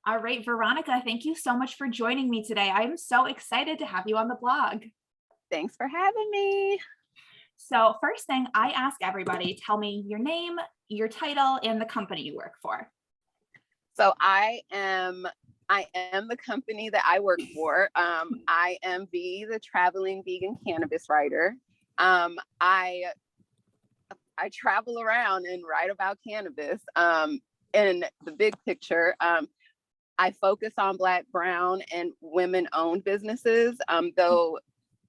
All right, Veronica, thank you so much for joining me today. I'm so excited to have you on the blog. Thanks for having me. So first thing I ask everybody, tell me your name, your title, and the company you work for. So I am the company that I work for. I am the traveling vegan cannabis writer. I travel around and write about cannabis. In the big picture, I focus on Black, Brown, and women-owned businesses. Though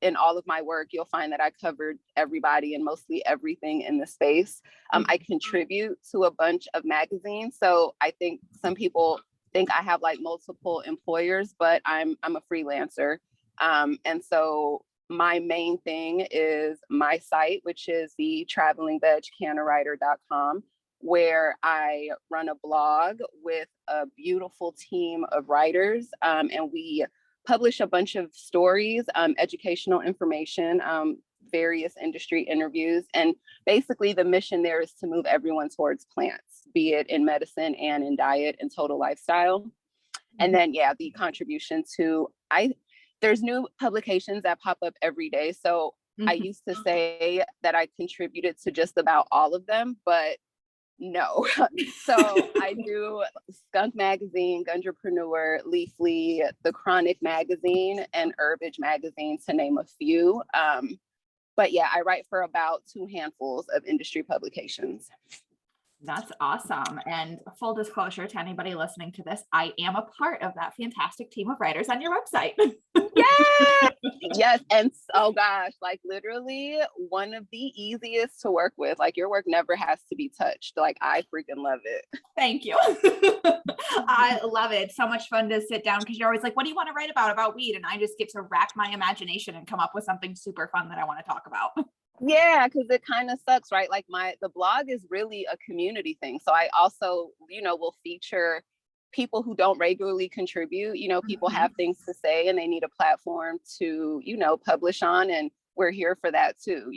in all of my work, you'll find that I covered everybody and mostly everything in the space. I contribute to a bunch of magazines. So I think some people think I have like multiple employers, but I'm a freelancer. And so my main thing is my site, which is the travelingvegcannawriter.com, where I run a blog with a beautiful team of writers, and we publish a bunch of stories, educational information, various industry interviews. And basically the mission there is to move everyone towards plants, be it in medicine and in diet and total lifestyle. And then, yeah, the contribution to, there's new publications that pop up every day. So I used to say that I contributed to just about all of them, but no. So I do Skunk Magazine, Ganjaprenuer, Leafly, The Chronic Magazine, and Herbage Magazine, to name a few. But yeah, I write for about 2 handfuls of industry publications. That's awesome. And full disclosure to anybody listening to this, I am a part of that fantastic team of writers on your website. Yes, yes. And oh gosh, like literally one of the easiest to work with. Like your work never has to be touched. Like I freaking love it. Thank you. I love it. It's so much fun to sit down because you're always like, what do you want to write about weed? And I just get to rack my imagination and come up with something super fun that I want to talk about. Yeah, because it kind of sucks, right? Like the blog is really a community thing. So I also, will feature people who don't regularly contribute. People have things to say and they need a platform to, publish on. And we're here for that too,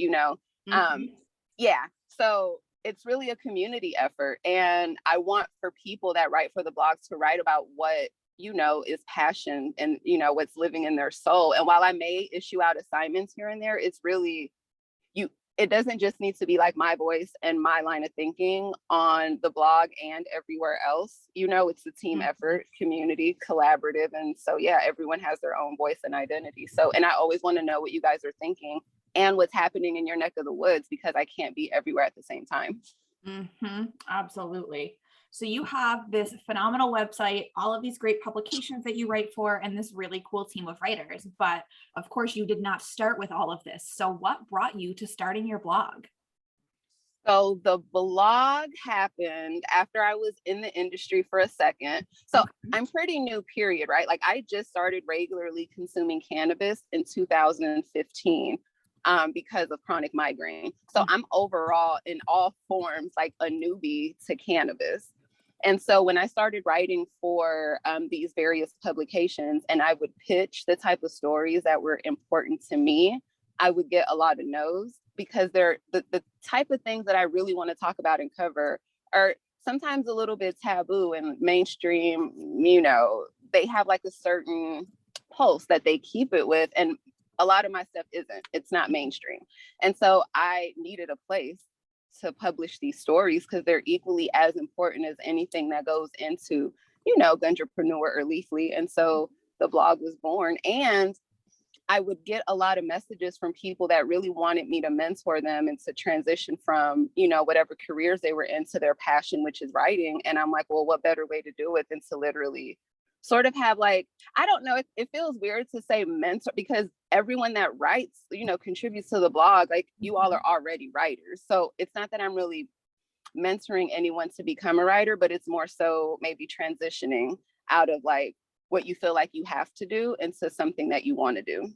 Yeah. So it's really a community effort. And I want for people that write for the blog to write about what, is passion and, what's living in their soul. And while I may issue out assignments here and there, it's really, it doesn't just need to be like my voice and my line of thinking on the blog and everywhere else. It's a team effort, community, collaborative. And so, yeah, everyone has their own voice and identity. So, and I always want to know what you guys are thinking and what's happening in your neck of the woods, because I can't be everywhere at the same time. Absolutely. So you have this phenomenal website, all of these great publications that you write for, and this really cool team of writers. But of course, you did not start with all of this. So what brought you to starting your blog? So the blog happened after I was in the industry for a second. So I'm pretty new, period, right? Like I just started regularly consuming cannabis in 2015. Because of chronic migraine. So I'm overall in all forms like a newbie to cannabis. And so when I started writing for these various publications and I would pitch the type of stories that were important to me, I would get a lot of no's, because they're the type of things that I really want to talk about and cover are sometimes a little bit taboo and mainstream. They have like a certain pulse that they keep it with. And a lot of my stuff it's not mainstream. And so I needed a place to publish these stories because they're equally as important as anything that goes into, Ganjaprenuer or Leafly. And so the blog was born. And I would get a lot of messages from people that really wanted me to mentor them and to transition from, whatever careers they were in to their passion, which is writing. And I'm like, well, what better way to do it than to literally sort of have like, I don't know, it feels weird to say mentor, because everyone that writes, contributes to the blog. Like you all are already writers. So it's not that I'm really mentoring anyone to become a writer, but it's more so maybe transitioning out of like what you feel like you have to do into something that you want to do.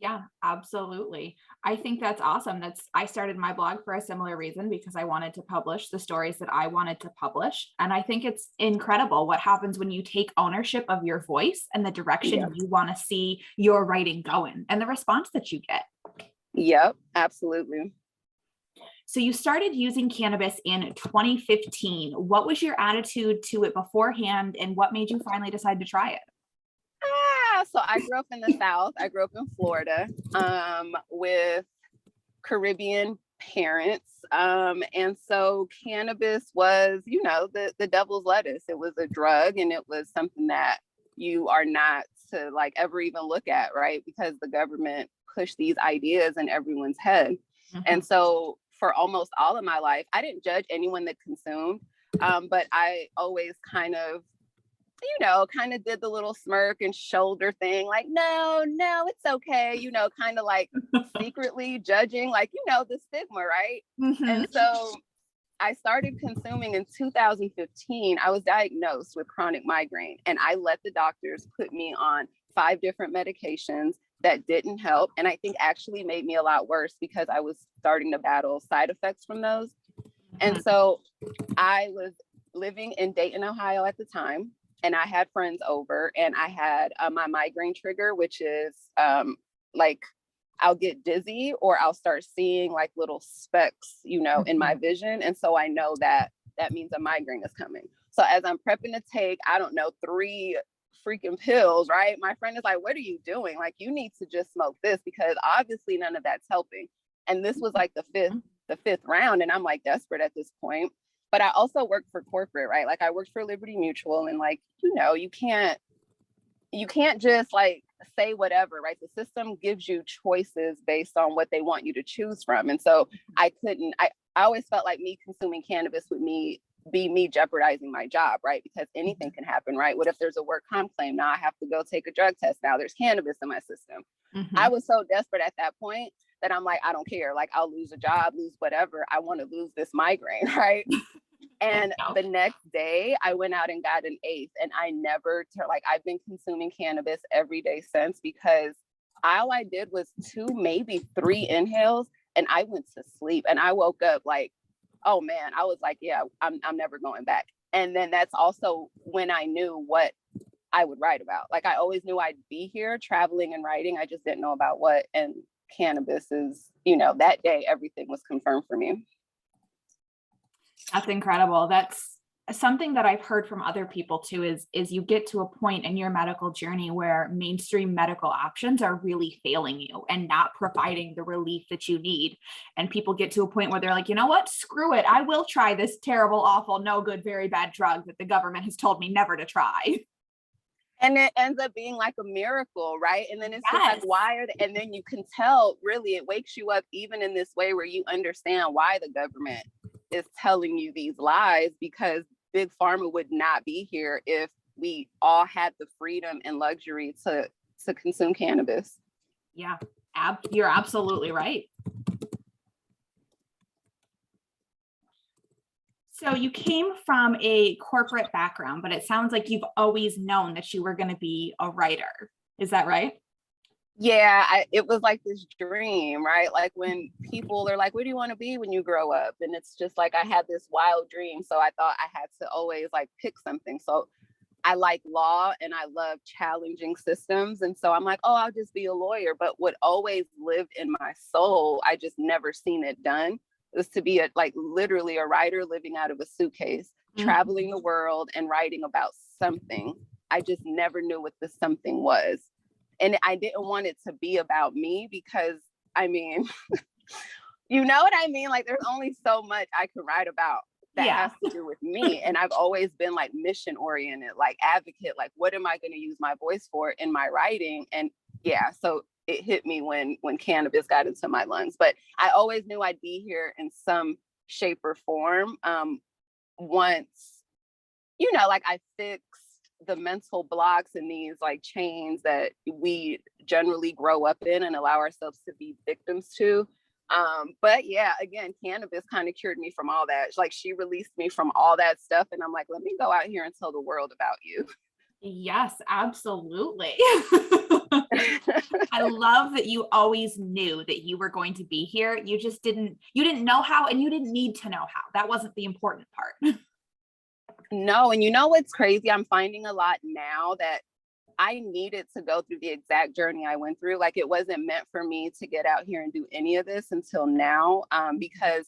Yeah, absolutely. I think that's awesome. I started my blog for a similar reason, because I wanted to publish the stories that I wanted to publish. And I think it's incredible what happens when you take ownership of your voice and the direction you want to see your writing going and the response that you get. Yep, absolutely. So you started using cannabis in 2015. What was your attitude to it beforehand, and what made you finally decide to try it? So I grew up in the South. I grew up in Florida, with Caribbean parents. And so cannabis was, the devil's lettuce. It was a drug, and it was something that you are not to like ever even look at, right? Because the government pushed these ideas in everyone's head. Mhm. And so for almost all of my life, I didn't judge anyone that consumed, but I always kind of did the little smirk and shoulder thing, like, no, it's okay, kind of like secretly judging, like, the stigma, right? And Mhm. so I started consuming in 2015. I was diagnosed with chronic migraine, and I let the doctors put me on 5 different medications that didn't help. And I think actually made me a lot worse because I was starting to battle side effects from those. And so I was living in Dayton, Ohio at the time, and I had friends over, and I had my migraine trigger, which is like I'll get dizzy or I'll start seeing like little specks, in my vision. And so I know that that means a migraine is coming. So as I'm prepping to take, I don't know, 3 freaking pills, right? My friend is like, what are you doing? Like, you need to just smoke this because obviously none of that's helping. And this was like the fifth round. And I'm like desperate at this point. But I also worked for corporate, right? Like I worked for Liberty Mutual, and like, you can't just like say whatever, right? The system gives you choices based on what they want you to choose from. And so I always felt like me consuming cannabis would be me jeopardizing my job, right? Because anything can happen, right? What if there's a work comp claim? Now I have to go take a drug test. Now there's cannabis in my system. I was so desperate at that point that I'm like, I don't care. Like I'll lose a job, lose whatever. I want to lose this migraine, right? And the next day I went out and got an eighth, and I've been consuming cannabis every day since, because all I did was 2, maybe 3 inhales, and I went to sleep, and I woke up like, oh man, I was like, yeah, I'm never going back. And then that's also when I knew what I would write about. Like I always knew I'd be here traveling and writing. I just didn't know about what. And cannabis is, that day, everything was confirmed for me. That's incredible. That's something that I've heard from other people too, is you get to a point in your medical journey where mainstream medical options are really failing you and not providing the relief that you need. And people get to a point where they're like, you know what, screw it. I will try this terrible, awful, no good, very bad drug that the government has told me never to try. And it ends up being like a miracle, right? And then it's just Yes. like, and then you can tell, really, it wakes you up even in this way where you understand why the government is telling you these lies, because big pharma would not be here if we all had the freedom and luxury to consume cannabis. Yeah, you're absolutely right. So you came from a corporate background, but it sounds like you've always known that you were going to be a writer. Is that right? Yeah, it was like this dream, right? Like when people are like, what do you want to be when you grow up? And it's just like, I had this wild dream. So I thought I had to always like pick something. So I like law and I love challenging systems. And so I'm like, oh, I'll just be a lawyer. But what always lived in my soul, I just never seen it done, was to be literally a writer living out of a suitcase, traveling the world and writing about something. I just never knew what the something was. And I didn't want it to be about me because, I mean, you know what I mean? Like there's only so much I could write about that has to do with me. And I've always been like mission oriented, like advocate, like what am I going to use my voice for in my writing? And yeah, so it hit me when cannabis got into my lungs. But I always knew I'd be here in some shape or form. Once, like I fixed the mental blocks and these like chains that we generally grow up in and allow ourselves to be victims to. But yeah, again, cannabis kind of cured me from all that. Like she released me from all that stuff. And I'm like, let me go out here and tell the world about you. Yes, absolutely. I love that you always knew that you were going to be here. You didn't know how, and you didn't need to know how. That wasn't the important part. No, and you know what's crazy? I'm finding a lot now that I needed to go through the exact journey I went through. Like it wasn't meant for me to get out here and do any of this until now, because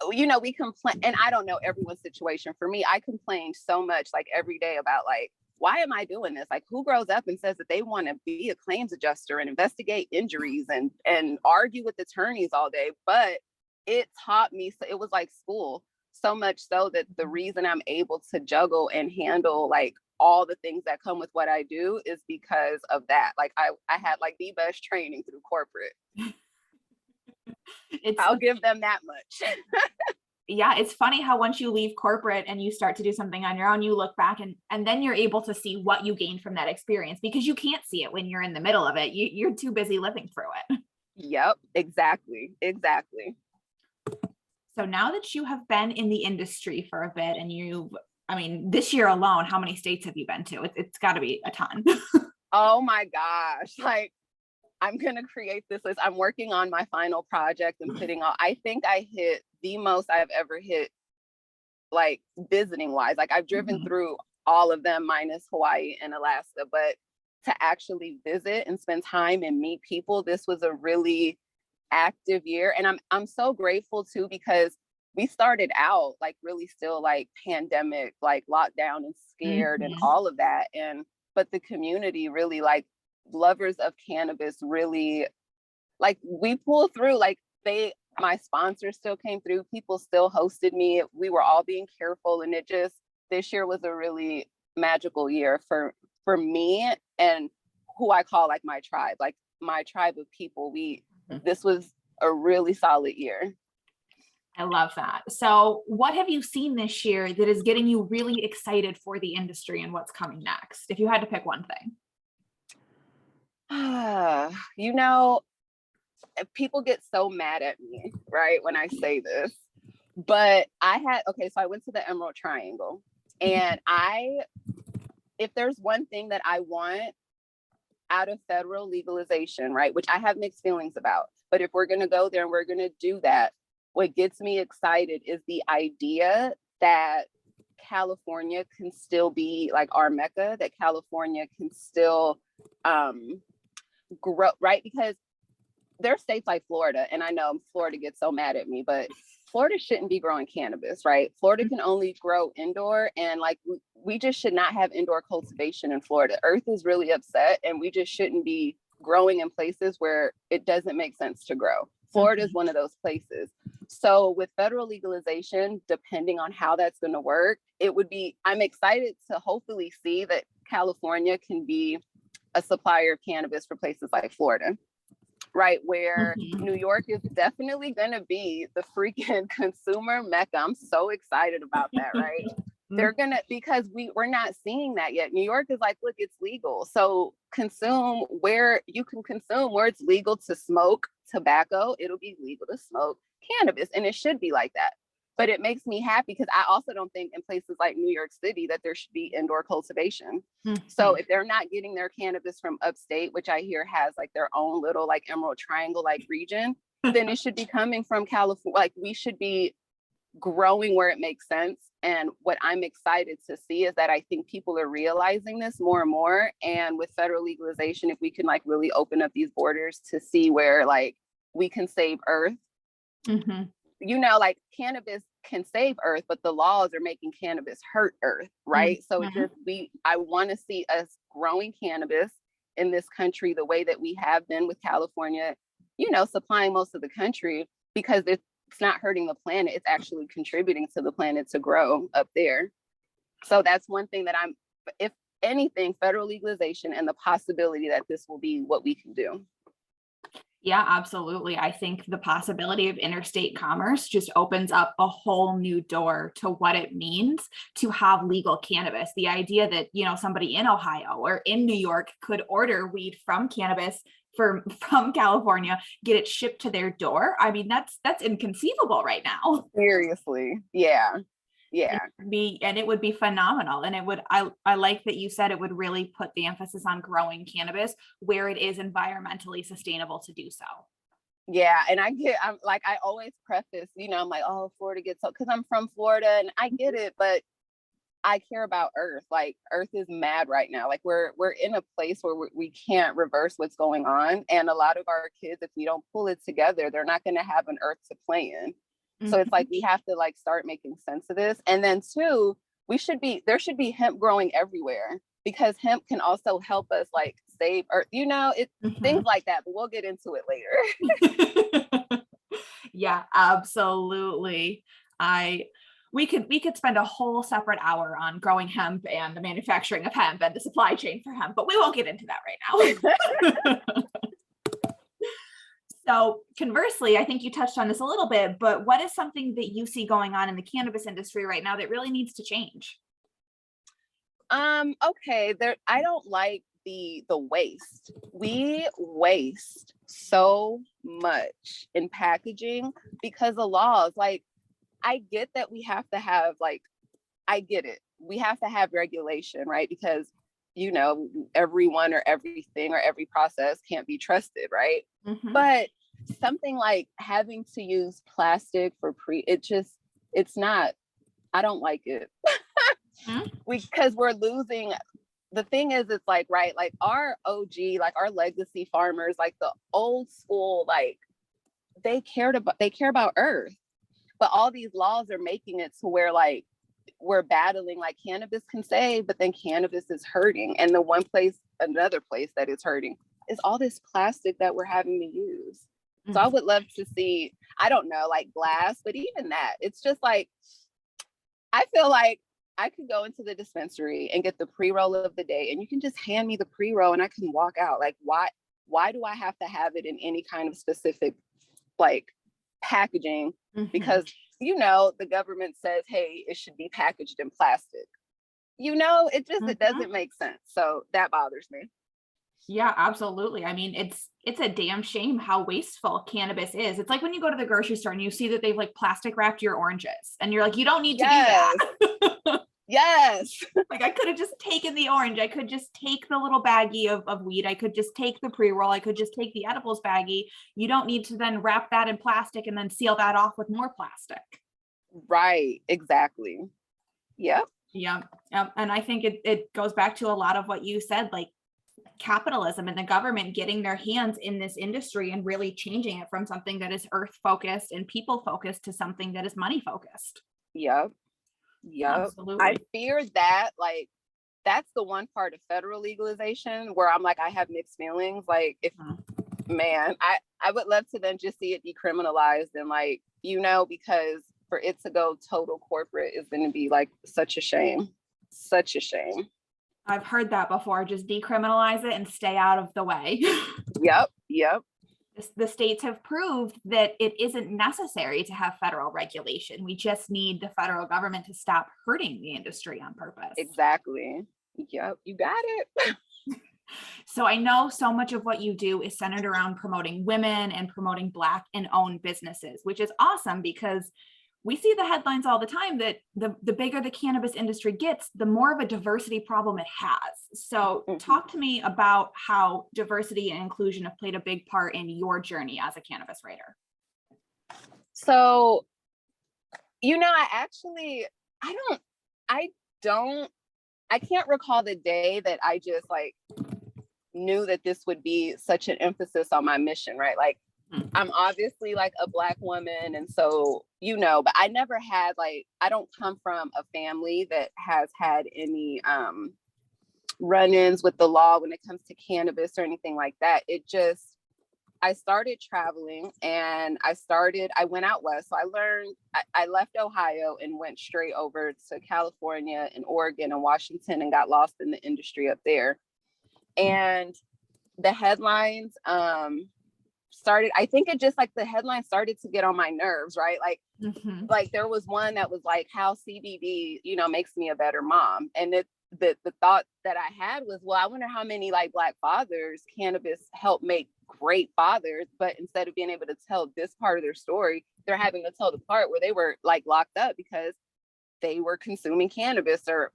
we complain, and I don't know everyone's situation. For me, I complained so much, like every day, about like, why am I doing this? Like, who grows up and says that they want to be a claims adjuster and investigate injuries and argue with attorneys all day? But it taught me, so it was like school, so much so that the reason I'm able to juggle and handle like all the things that come with what I do is because of that. Like I had like the best training through corporate. I'll give them that much. Yeah, it's funny how once you leave corporate and you start to do something on your own, you look back and then you're able to see what you gained from that experience, because you can't see it when you're in the middle of it. You're too busy living through it. Yep, exactly. So now that you have been in the industry for a bit and this year alone, how many states have you been to? It's got to be a ton. Oh my gosh. Like, I'm going to create this list. I'm working on my final project and I think I hit the most I've ever hit, like visiting wise. Like I've driven through all of them minus Hawaii and Alaska, but to actually visit and spend time and meet people, this was a really active year. And I'm so grateful too, because we started out like really still like pandemic, like lockdown and scared and all of that. But the community really, like lovers of cannabis, really, like we pulled through. Like my sponsors still came through, people still hosted me, we were all being careful, and this year was a really magical year for me and who I call like my tribe of people. This was a really solid year. I love that. So what have you seen this year that is getting you really excited for the industry and what's coming next, if you had to pick one thing? People get so mad at me, right, when I say this, but so I went to the Emerald Triangle, and if there's one thing that I want out of federal legalization, right, which I have mixed feelings about, but if we're going to go there and we're going to do that, what gets me excited is the idea that California can still be like our Mecca, that California can still grow, right? Because there are states like Florida, and I know Florida gets so mad at me, but Florida shouldn't be growing cannabis, right? Florida can only grow indoor, and like we just should not have indoor cultivation in Florida. Earth is really upset, and we just shouldn't be growing in places where it doesn't make sense to grow. Florida is one of those places. So with federal legalization, depending on how that's going to work, I'm excited to hopefully see that California can be a supplier of cannabis for places like Florida, right? Where New York is definitely going to be the freaking consumer Mecca. I'm so excited about that, right? Because we're not seeing that yet. New York is like, look, it's legal. So consume where you can consume, where it's legal to smoke tobacco, it'll be legal to smoke cannabis. And it should be like that. But it makes me happy because I also don't think in places like New York City that there should be indoor cultivation. So if they're not getting their cannabis from upstate, which I hear has like their own little like Emerald Triangle like region, then it should be coming from California. Like we should be growing where it makes sense. And what I'm excited to see is that I think people are realizing this more and more. And with federal legalization, if we can like really open up these borders to see where like we can save Earth, like cannabis can save Earth, but the laws are making cannabis hurt Earth, right? So I want to see us growing cannabis in this country the way that we have been with California, supplying most of the country, because it's not hurting the planet. It's actually contributing to the planet to grow up there. So that's one thing that if anything, federal legalization and the possibility that this will be what we can do. Yeah, absolutely. I think the possibility of interstate commerce just opens up a whole new door to what it means to have legal cannabis. The idea that, somebody in Ohio or in New York could order weed from from California, get it shipped to their door. I mean, that's inconceivable right now. Seriously. Yeah. It would be phenomenal. And I like that you said it would really put the emphasis on growing cannabis where it is environmentally sustainable to do so. Yeah. And I always preface, I'm like, oh, Florida gets so, because I'm from Florida and I get it, but I care about Earth. Like Earth is mad right now. Like we're in a place where we can't reverse what's going on. And a lot of our kids, if we don't pull it together, they're not going to have an Earth to play in. So it's like, we have to like start making sense of this. And then two, there should be hemp growing everywhere, because hemp can also help us like save, or, things like that, but we'll get into it later. Yeah, absolutely. We could spend a whole separate hour on growing hemp and the manufacturing of hemp and the supply chain for hemp, but we won't get into that right now. So conversely, I think you touched on this a little bit, but what is something that you see going on in the cannabis industry right now that really needs to change? Okay, I don't like the waste. We waste so much in packaging because of laws. Like, I get that we have to have I get it. We have to have regulation, right? Because everyone or everything or every process can't be trusted, right? But something like having to use plastic for it's not, I don't like it. Because we're losing. The thing is, it's like, right, like our OG, like our legacy farmers, like the old school, like they care about earth. But all these laws are making it to where like we're battling, like cannabis can save, but then cannabis is hurting. And another place that is hurting is all this plastic that we're having to use. So I would love to see, I don't know, like glass, but even that, it's just like, I feel like I could go into the dispensary and get the pre-roll of the day, and you can just hand me the pre-roll and I can walk out. Like, why do I have to have it in any kind of specific like packaging? Because the government says, hey, it should be packaged in plastic. It doesn't make sense. So that bothers me. Yeah, absolutely. I mean, it's a damn shame how wasteful cannabis is. It's like when you go to the grocery store and you see that they've like plastic wrapped your oranges and you're like, you don't need to do that. Yes. Like, I could have just taken the orange. I could just take the little baggie of weed. I could just take the pre-roll. I could just take the edibles baggie. You don't need to then wrap that in plastic and then seal that off with more plastic. Right. Exactly. Yep. Yeah. And I think it goes back to a lot of what you said, like capitalism and the government getting their hands in this industry and really changing it from something that is earth focused and people focused to something that is money focused. Yep. Absolutely. I fear that, like, that's the one part of federal legalization where I'm like, I have mixed feelings. Like, if man, I would love to then just see it decriminalized and like, because for it to go total corporate is going to be like such a shame. I've heard that before. Just decriminalize it and stay out of the way. Yep. The states have proved that it isn't necessary to have federal regulation. We just need the federal government to stop hurting the industry on purpose. Exactly. Yep. You got it. So I know so much of what you do is centered around promoting women and promoting Black and owned businesses, which is awesome because we see the headlines all the time that the bigger the cannabis industry gets, the more of a diversity problem it has. So talk to me about how diversity and inclusion have played a big part in your journey as a cannabis writer. So, I can't recall the day that I just like knew that this would be such an emphasis on my mission, right? Like, I'm obviously like a Black woman. And so, but I never had I don't come from a family that has had any run-ins with the law when it comes to cannabis or anything like that. I started traveling and I went out west. So I left Ohio and went straight over to California and Oregon and Washington and got lost in the industry up there. And the headlines, I think it just like the headline started to get on my nerves, right? Like there was one that was like how CBD, makes me a better mom. And the thought that I had was, well, I wonder how many like Black fathers cannabis helped make great fathers, but instead of being able to tell this part of their story, they're having to tell the part where they were like locked up because they were consuming cannabis or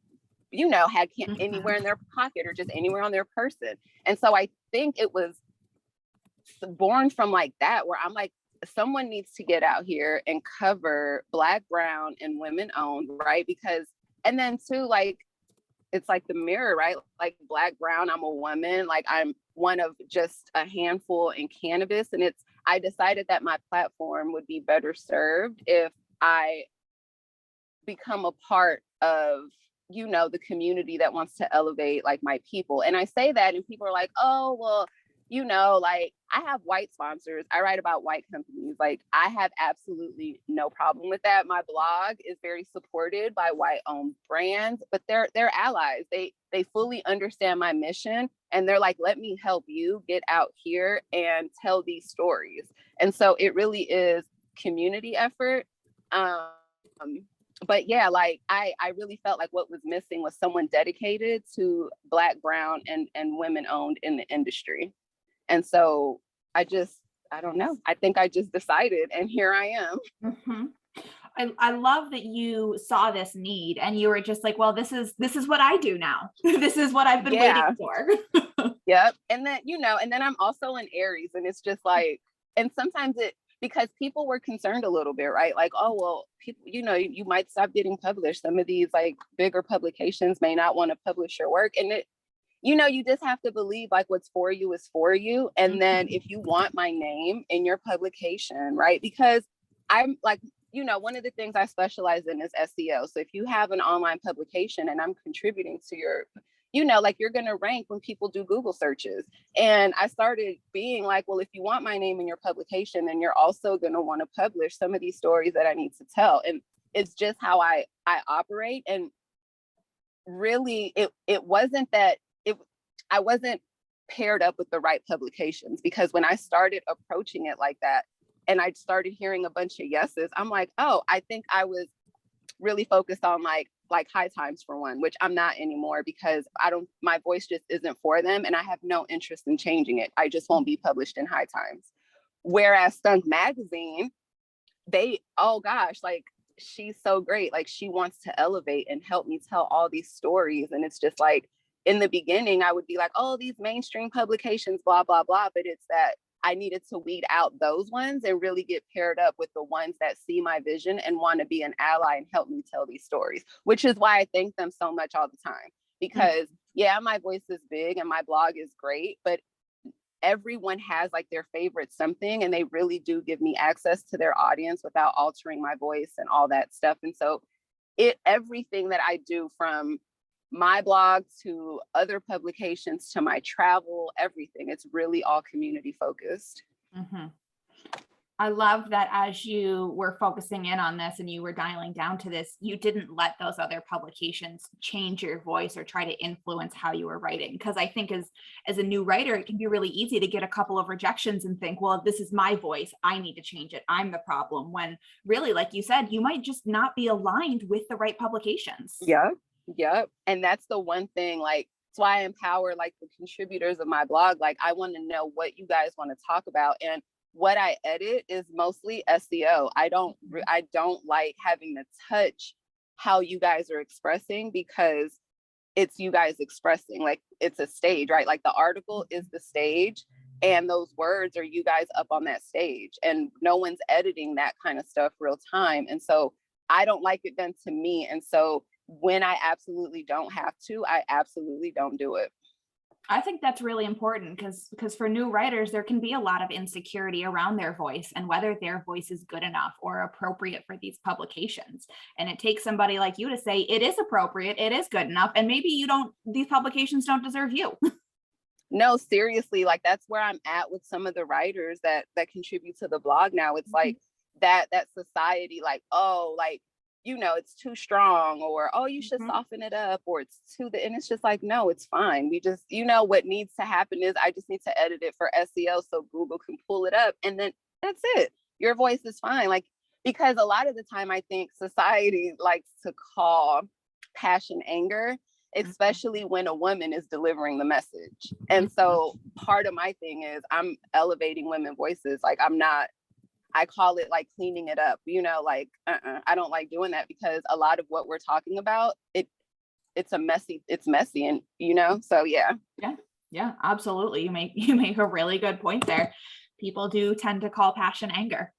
had anywhere in their pocket or just anywhere on their person. And so I think it was born from like that, where I'm like, someone needs to get out here and cover Black, brown, and women owned, right? Because, and then too, like, it's like the mirror, right? Like Black, brown, I'm a woman, like I'm one of just a handful in cannabis. And I decided that my platform would be better served if I become a part of, the community that wants to elevate like my people. And I say that and people are like, oh, well, like I have white sponsors. I write about white companies. Like I have absolutely no problem with that. My blog is very supported by white owned brands, but they're allies. They fully understand my mission and they're like, let me help you get out here and tell these stories. And so it really is community effort. But yeah, like I really felt like what was missing was someone dedicated to Black, brown, and women owned in the industry. And so I don't know. I think I just decided, and here I am. Mm-hmm. I love that you saw this need and you were just like, well, this is what I do now. This is what I've been waiting for. Yep. And then, and then I'm also an Aries, and it's just like, and sometimes because people were concerned a little bit, right? Like, oh, well, people, you might stop getting published. Some of these like bigger publications may not want to publish your work. And you just have to believe like what's for you is for you. And then if you want my name in your publication, right? Because I'm like, one of the things I specialize in is SEO. So if you have an online publication and I'm contributing to your, like you're going to rank when people do Google searches. And I started being like, well, if you want my name in your publication, then you're also going to want to publish some of these stories that I need to tell. And it's just how I operate. And really, it wasn't that I wasn't paired up with the right publications, because when I started approaching it like that and I started hearing a bunch of yeses, I'm like, oh, I think I was really focused on like High Times for one, which I'm not anymore because my voice just isn't for them. And I have no interest in changing it. I just won't be published in High Times. Whereas Stunk Magazine, oh gosh, like she's so great. Like she wants to elevate and help me tell all these stories. And it's just like, in the beginning, I would be like, oh, these mainstream publications, blah, blah, blah. But it's that I needed to weed out those ones and really get paired up with the ones that see my vision and want to be an ally and help me tell these stories, which is why I thank them so much all the time. Because yeah, my voice is big and my blog is great, but everyone has like their favorite something, and they really do give me access to their audience without altering my voice and all that stuff. And so everything that I do, from my blog to other publications to my travel, everything, it's really all community focused. Mm-hmm. I love that as you were focusing in on this and you were dialing down to this, you didn't let those other publications change your voice or try to influence how you were writing. Because I think as a new writer, it can be really easy to get a couple of rejections and think, well, this is my voice, I need to change it, I'm the problem. When really, like you said, you might just not be aligned with the right publications. Yep. And that's the one thing, like, that's why I empower like the contributors of my blog. Like, I want to know what you guys want to talk about. And what I edit is mostly SEO. I don't like having to touch how you guys are expressing, because it's you guys expressing. Like, it's a stage, right? Like the article is the stage and those words are you guys up on that stage, and no one's editing that kind of stuff real time. And so I don't like it done to me. And so when I absolutely don't have to, I absolutely don't do it. I think that's really important because for new writers, there can be a lot of insecurity around their voice and whether their voice is good enough or appropriate for these publications. And it takes somebody like you to say, it is appropriate, it is good enough. And maybe these publications don't deserve you. No, seriously, like that's where I'm at with some of the writers that contribute to the blog now. It's like that society, like, oh, like, it's too strong, or, oh, you should soften it up, or it's and it's just like, no, it's fine. We just, what needs to happen is I just need to edit it for SEO so Google can pull it up. And then that's it. Your voice is fine. Like, because a lot of the time I think society likes to call passion anger, especially when a woman is delivering the message. And so part of my thing is I'm elevating women voices. Like, I call it like cleaning it up, like, I don't like doing that, because a lot of what we're talking about, it's messy and, so yeah. Yeah, absolutely. You make a really good point there. People do tend to call passion anger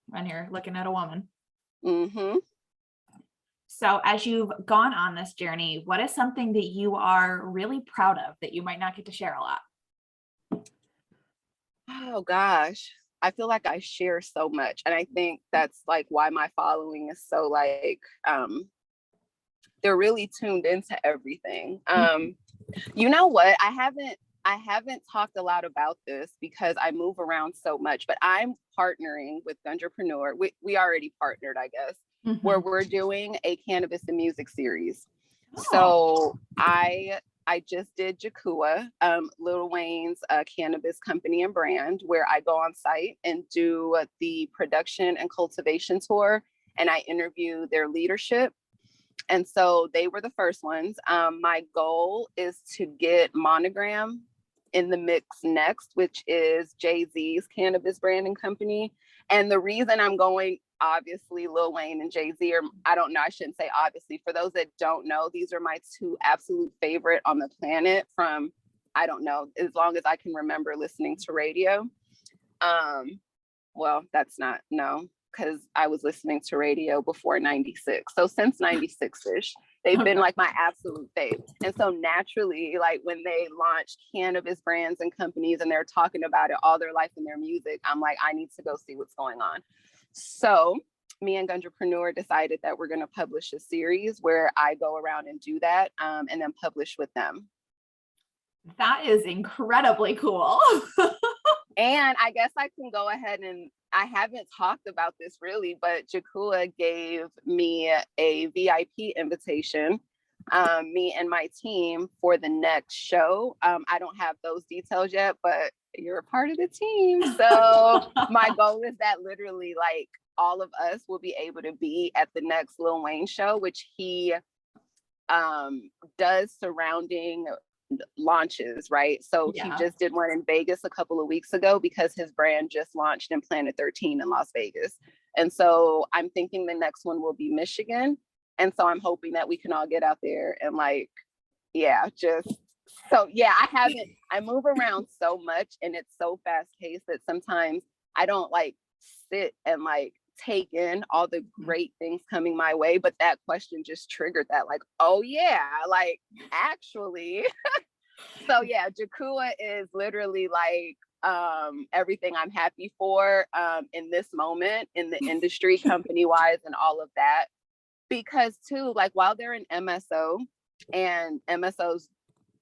when you're looking at a woman. Mm-hmm. So as you've gone on this journey, what is something that you are really proud of that you might not get to share a lot? Oh gosh. I feel like I share so much. And I think that's like why my following is so like, they're really tuned into everything. You know what? I haven't talked a lot about this because I move around so much, but I'm partnering with Ganjaprenuer. We already partnered, I guess, where we're doing a cannabis and music series. Oh. So I just did Jakua, Lil Wayne's cannabis company and brand, where I go on site and do the production and cultivation tour, and I interview their leadership. And so they were the first ones. My goal is to get Monogram in the mix next, which is Jay-Z's cannabis branding company. And the reason I'm going, obviously, Lil Wayne and Jay-Z, or I don't know, I shouldn't say obviously. For those that don't know, these are my two absolute favorite on the planet from, I don't know, as long as I can remember listening to radio. Well, that's not, no, because I was listening to radio before 96. So since 96-ish, they've been like my absolute fave. And so naturally, like when they launched cannabis brands and companies and they're talking about it all their life in their music, I'm like, I need to go see what's going on. So me and Ganjaprenuer decided that we're going to publish a series where I go around and do that, and then publish with them. That is incredibly cool. And I guess I can go ahead and, I haven't talked about this really, but Jakua gave me a VIP invitation, me and my team, for the next show. I don't have those details yet, but you're a part of the team. So my goal is that literally like all of us will be able to be at the next Lil Wayne show, which he does surrounding launches, right? So he just did one in Vegas a couple of weeks ago because his brand just launched in Planet 13 in Las Vegas. And so I'm thinking the next one will be Michigan. And so I'm hoping that we can all get out there and like, I move around so much and it's so fast paced that sometimes I don't like sit and like take in all the great things coming my way. But that question just triggered that, like, oh yeah, like actually. So yeah, Jakua is literally like everything I'm happy for in this moment in the industry, company wise, and all of that. Because too, like while they're an MSO, and MSOs,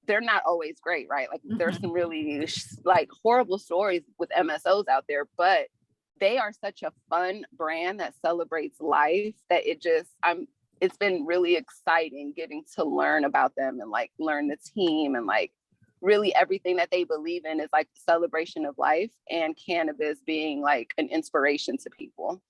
they're not always great, right? Like there's some really like horrible stories with MSOs out there, but they are such a fun brand that celebrates life that it's been really exciting getting to learn about them and like learn the team, and like really everything that they believe in is like the celebration of life, and cannabis being like an inspiration to people.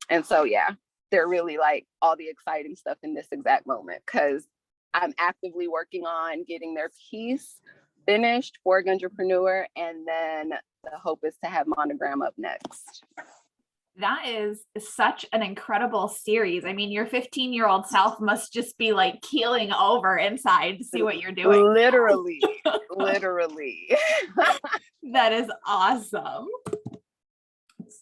And so, yeah, they're really like all the exciting stuff in this exact moment, because I'm actively working on getting their piece finished for Ganjaprenuer, and then the hope is to have Monogram up next. That is such an incredible series. I mean, your 15-year-old self must just be like keeling over inside to see what you're doing. Literally. That is awesome.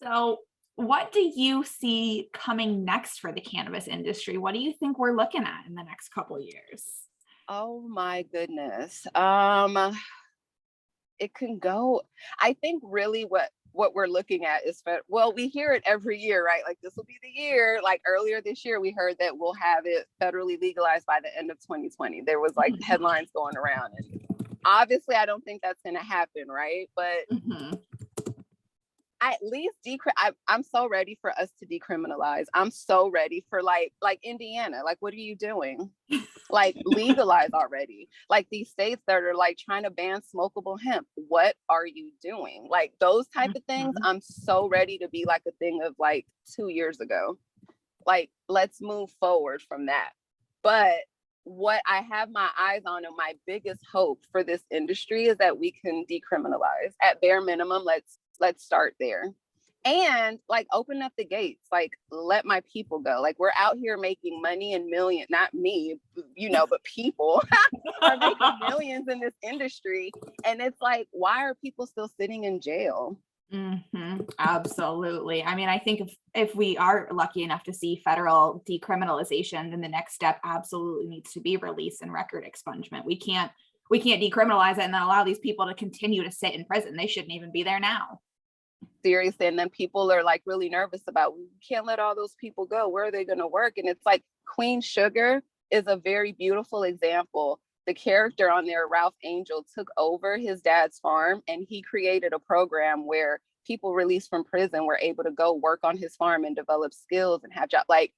So what do you see coming next for the cannabis industry? What do you think we're looking at in the next couple of years? Oh my goodness. It can go, I think really what we're looking at is, well, we hear it every year, right? Like this will be the year. Like earlier this year, we heard that we'll have it federally legalized by the end of 2020. There was like headlines going around, and obviously I don't think that's going to happen, right? But at least I'm so ready for us to decriminalize. I'm so ready for like Indiana. Like, what are you doing? Like, legalize already. Like these states that are like trying to ban smokable hemp. What are you doing? Like those type of things. I'm so ready to be like a thing of like 2 years ago. Like, let's move forward from that. But what I have my eyes on, and my biggest hope for this industry, is that we can decriminalize. At bare minimum, let's start there, and like open up the gates, like let my people go. Like we're out here making money and millions, not me, but people are making millions in this industry, and it's like, why are people still sitting in jail? Absolutely. I mean, I think if we are lucky enough to see federal decriminalization, then the next step absolutely needs to be release and record expungement. We can't decriminalize it and then allow these people to continue to sit in prison. They shouldn't even be there now. Seriously. And then people are like really nervous about, we can't let all those people go. Where are they going to work? And it's like Queen Sugar is a very beautiful example. The character on there, Ralph Angel, took over his dad's farm, and he created a program where people released from prison were able to go work on his farm and develop skills and have jobs. Like,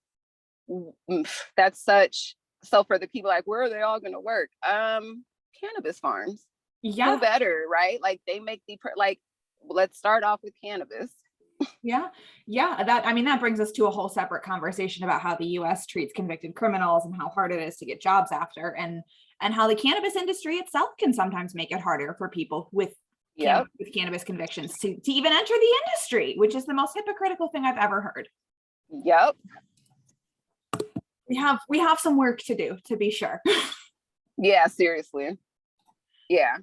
that's such, so for the people like, where are they all going to work? Cannabis farms. Yeah. Who better, right? Like, they make like, let's start off with cannabis. Yeah. That brings us to a whole separate conversation about how the US treats convicted criminals and how hard it is to get jobs after, and how the cannabis industry itself can sometimes make it harder for people with cannabis convictions to even enter the industry, which is the most hypocritical thing I've ever heard. Yep. We have some work to do, to be sure. Yeah, seriously. Yeah.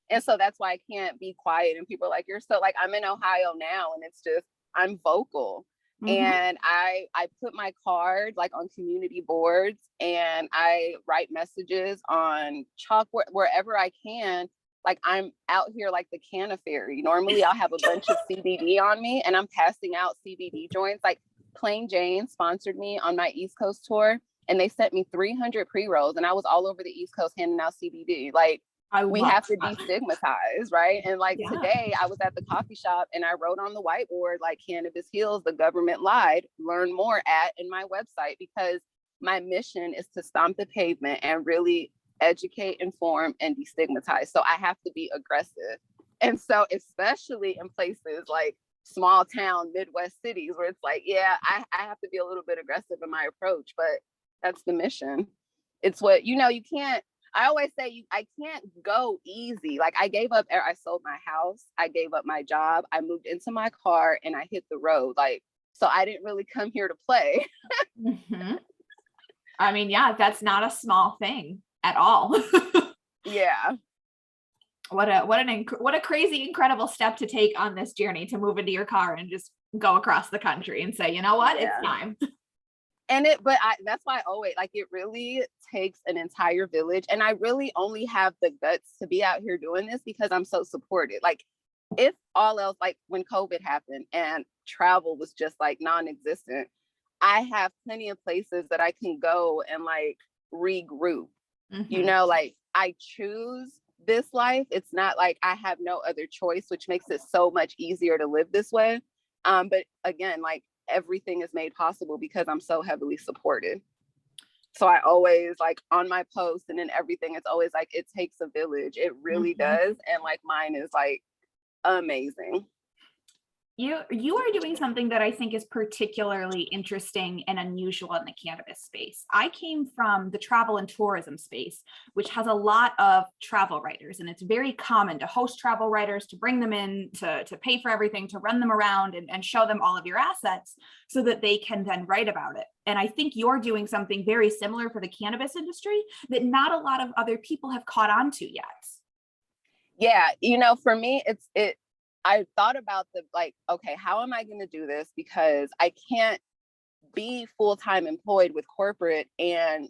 And so that's why I can't be quiet. And people are like, you're so, like, I'm in Ohio now, and it's just, I'm vocal. Mm-hmm. And I put my card like on community boards, and I write messages on chalkboard wherever I can. Like, I'm out here like the Canna Fairy. Normally I'll have a bunch of CBD on me, and I'm passing out CBD joints. Like, Plain Jane sponsored me on my East Coast tour, and they sent me 300 pre-rolls, and I was all over the East Coast handing out CBD. Like, we have to destigmatize, right? And like today I was at the coffee shop, and I wrote on the whiteboard, like, cannabis heals, the government lied, learn more at, in my website, because my mission is to stomp the pavement and really educate, inform, and destigmatize. So I have to be aggressive. And so, especially in places like small town Midwest cities where it's like, yeah, I have to be a little bit aggressive in my approach, but that's the mission. It's what, you can't, I always say, I can't go easy. Like, I gave up, I sold my house, I gave up my job, I moved into my car, and I hit the road. Like, so I didn't really come here to play. Mm-hmm. I mean, yeah, that's not a small thing at all. Yeah. What a crazy, incredible step to take on this journey, to move into your car and just go across the country and say, you know what, it's time. And that's why I always, like, it really takes an entire village. And I really only have the guts to be out here doing this because I'm so supported. Like, if all else, like when COVID happened and travel was just like non-existent, I have plenty of places that I can go and like regroup. Mm-hmm. Like, I choose this life. It's not like I have no other choice, which makes it so much easier to live this way. But again, like, everything is made possible because I'm so heavily supported. So I always, like, on my posts and in everything, it's always like, it takes a village. It really does. And like, mine is like amazing. You are doing something that I think is particularly interesting and unusual in the cannabis space. I came from the travel and tourism space, which has a lot of travel writers, and it's very common to host travel writers, to bring them in, to pay for everything, to run them around and show them all of your assets so that they can then write about it. And I think you're doing something very similar for the cannabis industry that not a lot of other people have caught on to yet. Yeah, for me, I thought about okay, how am I going to do this? Because I can't be full-time employed with corporate, and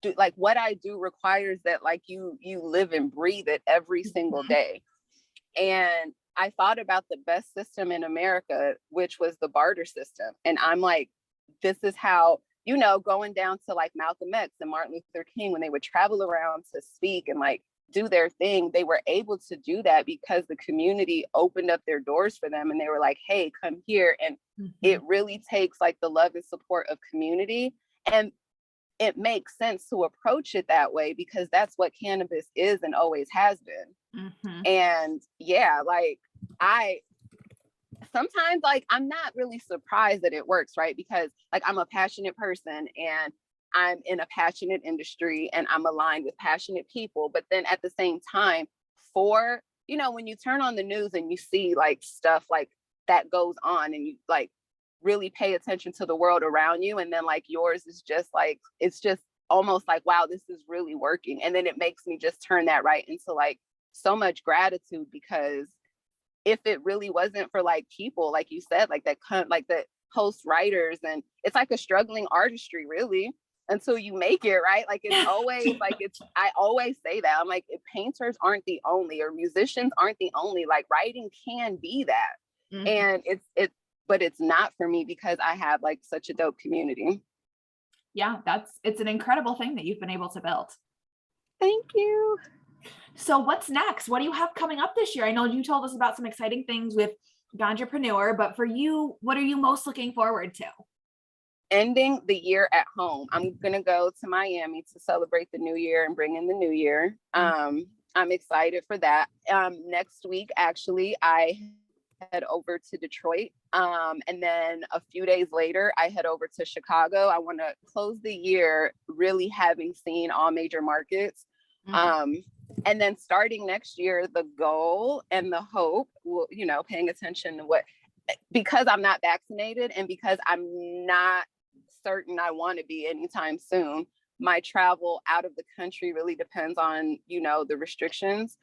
do, like, what I do requires that, like, you live and breathe it every single day. And I thought about the best system in America, which was the barter system. And I'm like, this is how, going down to like Malcolm X and Martin Luther King, when they would travel around to speak and like do their thing, they were able to do that because the community opened up their doors for them, and they were like, hey, come here. And it really takes like the love and support of community, and it makes sense to approach it that way because that's what cannabis is and always has been. And yeah, like, I sometimes, like, I'm not really surprised that it works, right? Because like, I'm a passionate person, and I'm in a passionate industry, and I'm aligned with passionate people. But then at the same time, when you turn on the news and you see like stuff like that goes on, and you like really pay attention to the world around you, and then like yours is just like, it's just almost like, wow, this is really working. And then it makes me just turn that right into like so much gratitude, because if it really wasn't for like people, like you said, like that host writers, and it's like a struggling artistry, really, until you make it, right? Like, it's always like, I always say that. I'm like, painters aren't the only, or musicians aren't the only, like, writing can be that. Mhm. And but it's not for me because I have like such a dope community. Yeah, it's an incredible thing that you've been able to build. Thank you. So what's next? What do you have coming up this year? I know you told us about some exciting things with Ganjaprenuer, but for you, what are you most looking forward to? Ending the year at home. I'm gonna go to Miami to celebrate the new year and bring in the new year. I'm excited for that. Next week, actually, I head over to Detroit. And then a few days later, I head over to Chicago. I want to close the year really having seen all major markets. And then starting next year, the goal and the hope, will, paying attention to because I'm not vaccinated and because I'm not certain I want to be anytime soon, my travel out of the country really depends on, the restrictions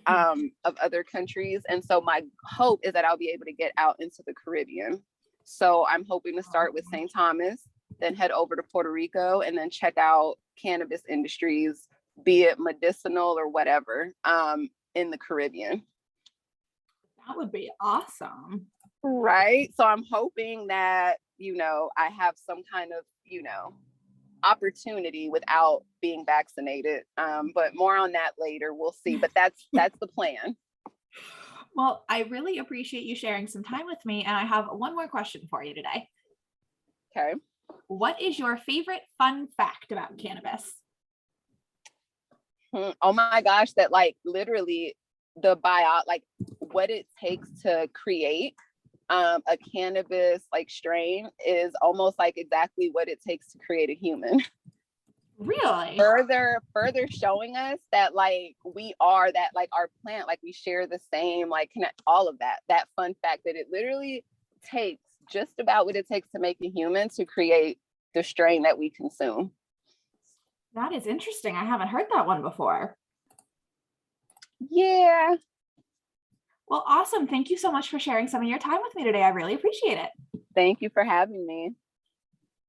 of other countries. And so my hope is that I'll be able to get out into the Caribbean. So I'm hoping to start with St. Thomas, then head over to Puerto Rico, and then check out cannabis industries, be it medicinal or whatever, in the Caribbean. That would be awesome. Right. So I'm hoping that, I have some kind of, opportunity without being vaccinated. But more on that later. We'll see. But that's the plan. Well, I really appreciate you sharing some time with me. And I have one more question for you today. Okay. What is your favorite fun fact about cannabis? Oh my gosh, that literally what it takes to create a cannabis strain is almost like exactly what it takes to create a human. Really? Further showing us that we are that our plant, we share the same connect, all of that fun fact that it literally takes just about what it takes to make a human to create the strain that we consume. That is interesting. I haven't heard that one before. Yeah. Well, awesome. Thank you so much for sharing some of your time with me today. I really appreciate it. Thank you for having me.